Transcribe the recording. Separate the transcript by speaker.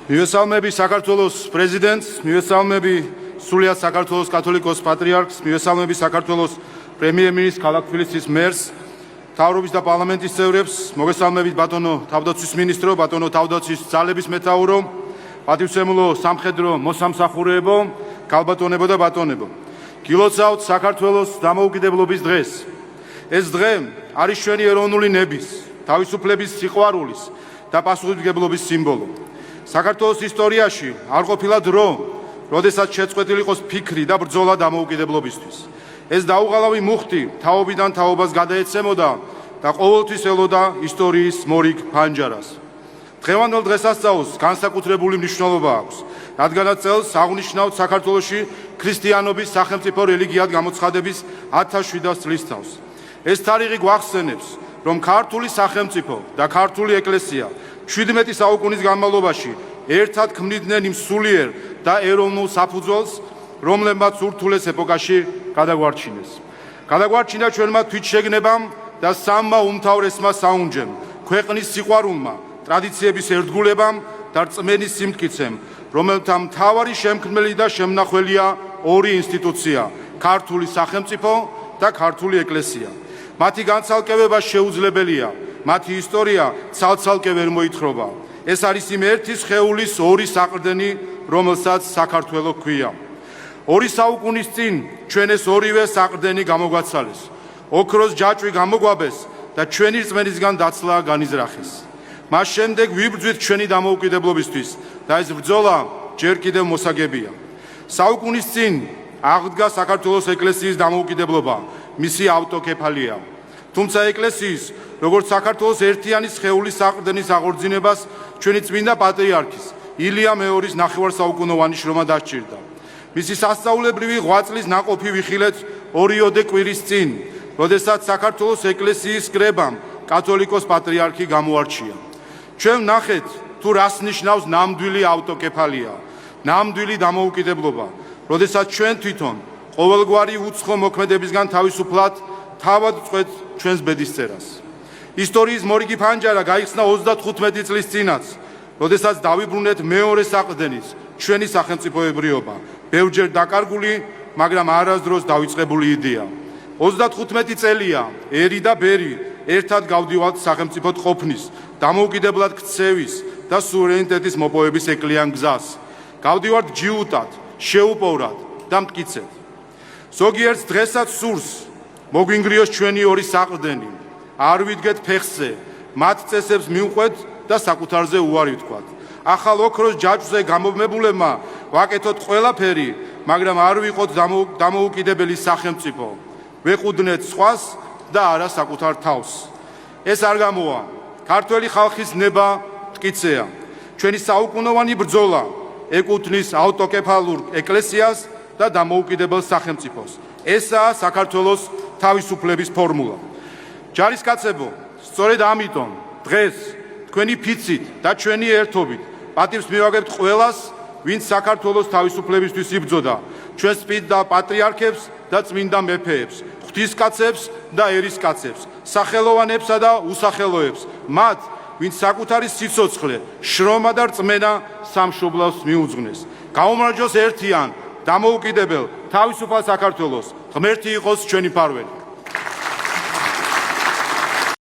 Speaker 1: მივესალმები საქართველოს პრეზიდენტს, მივესალმები სრულიად საქართველოს კათოლიკოს პატრიარქს, მივესალმები საქართველოს პრემიერ-მინისტრს, ქალაქ თბილისის მერს, მთავრობის და პარლამენტის წევრებს, მოგესალმებით ბატონო თავდაცვის მინისტრო, ბატონო თავდაცვის ძალების მეთაურო, პატივცემულო სამხედრო მოსამსახურეებო, ქალბატონებო და ბატონებო. გილოცავთ საქართველოს დამოუკიდებლობის დღეს. ეს დღე არის ჩვენი ეროვნული ნების, თავისუფლების სიყვარულის და პასუხისმგებლობის სიმბოლო. საქართველოს ისტორიაში არ ყოფილა დრო, როდესაც შეწყვეტილი იყოს ფიქრი და ბრძოლა დამოუკიდებლობისთვის. ეს დაუღალავი მუხტი თაობიდან თაობას გადაეცემოდა და ყოველთვის ელოდა ისტორიის მორიგ ფანჯარას. დღევანდელ დღესასწაულს განსაკუთრებული მნიშვნელობა აქვს, რადგანაც წელს აღნიშნავთ საქართველოში ქრისტიანობის სახელმწიფო რელიგიად გამოცხადების 1700 წლისთავს. ეს თარიღი გვახსენებს, რომ ქართული სახელმწიფო და ქართული ეკლესია 17 საუკუნის განმავლობაში ერთად ქმნიდნენ იმ სულიერ და ეროვნულ საფუძველს, რომლებმაც ურთულეს ეპოქაში გადაგვარჩინეს. გადაგვარჩინა ჩვენმა თვითშეგნებამ და სამმა უმთავრესმა საუნჯემ, ქვეყნის სიყვარულმა, ტრადიციების ერთგულებამ და რწმენის სიმტკიცემ, რომელთა მთავარი შემქმნელი და შემნახველია ორი ინსტიტუცია, ქართული სახელმწიფო და ქართული ეკლესია. მათი განცალკევება შეუძლებელია, მათი ისტორია ცალ-ცალკე ვერ მოითხრობა. ეს არის იმ ერთი სხეულის ორი საყრდენი, რომელსაც საქართველო ჰქვია. ორი საუკუნის წინ ჩვენ ეს ორივე საყრდენი გამოგვაცალეს. ოქროს ჯაჭვი გამოგვაბეს და ჩვენი რწმენისგან დაცლა განიზრახეს. მას შემდეგ ვიბრძვით ჩვენი დამოუკიდებლობისთვის და ეს ბრძოლა ჯერ კიდევ მოსაგებია. საუკუნის წინ აღდგა საქართველოს ეკლესიის დამოუკიდებლობა, მისი ავტოკეფალია. თუმცა ეკლესიის, როგორც საქართველოს ერთიანი სხეულის საყრდენის აღორძინებას ჩვენი წმინდა პატრიარქის ილია მეორის ნახევარსაუკუნოვანი შრომა დასჭირდა. მისი სასწაულებრივი ღვაწლის ნაყოფი ვიხილეთ ორიოდე კვირის წინ, როდესაც საქართველოს ეკლესიის კრებამ კათოლიკოს პატრიარქი გამოარჩია. ჩვენ ვნახეთ, თუ რას ნიშნავს ნამდვილი ავტოკეფალია, ნამდვილი დამოუკიდებლობა, როდესაც ჩვენ თვითონ ყოველგვარი უცხო მოქმედებისგან თავისუფლად თავად წვეთ ჩვენს ბედისწერას. ისტორიის მორიგი ფანჯარა გაიხსნა 35 წლის წინაც, როდესაც დავიბრუნეთ მეორე საყრდენის, ჩვენი სახელმწიფოებრიობა, ბევრჯერ დაკარგული, მაგრამ არასდროს დავიწყებული იდეა. 35 წელია, ერი და ბერი ერთად გავდივართ სახელმწიფოდ ყოფნის, დამოუკიდებლად ქცევის და სუვერენიტეტის მოპოვების ეკლიან გზას. გავდივართ ჯიუტად, შეუპოვრად და მტკიცედ. ზოგიერთს დღესაც სურს მოგვინგრიოს ჩვენი ორი საყრდენი, არ ვიდგეთ ფეხზე, მათ წესებს მივყვეთ და საკუთარზე უარი ვთქვათ. ახალ ოქროს ჯაჭვზე გამომებულებმა ვაკეთოთ ყველაფერი, მაგრამ არ ვიყოთ დამოუკიდებელი სახელმწიფო. ვეყუდნეთ სხვას და არა საკუთარ თავს. ეს არ გამოვა. ქართველი ხალხის ნება მტკიცეა. ჩვენი საუკუნოვანი ბრძოლა ეკუთვნის ავტოკეფალურ ეკლესიას და დამოუკიდებელ სახელმწიფოს. ესაა საქართველოს თავისუფლების ფორმულა. ჯარისკაცებო, სწორედ ამიტომ დღეს თქვენი ფიცით და ჩვენი ერთობით პატივს მივაგებთ ყველას, ვინც საქართველოს თავისუფლებისთვის იბრძოდა, ჩვენს წმინდა პატრიარქებს და წმინდა მეფეებს, ღვთისკაცებს და ერისკაცებს, სახელოვანებსა და უსახელოებს, მათ, ვინც საკუთარი სიცოცხლე, შრომა და რწმენა სამშობლოს მიუძღვნეს. გაუმარჯოს ერთიან, დამოუკიდებელ, თავისუფალ საქართველოს, ღმერთი იყოს ჩვენი მფარველი.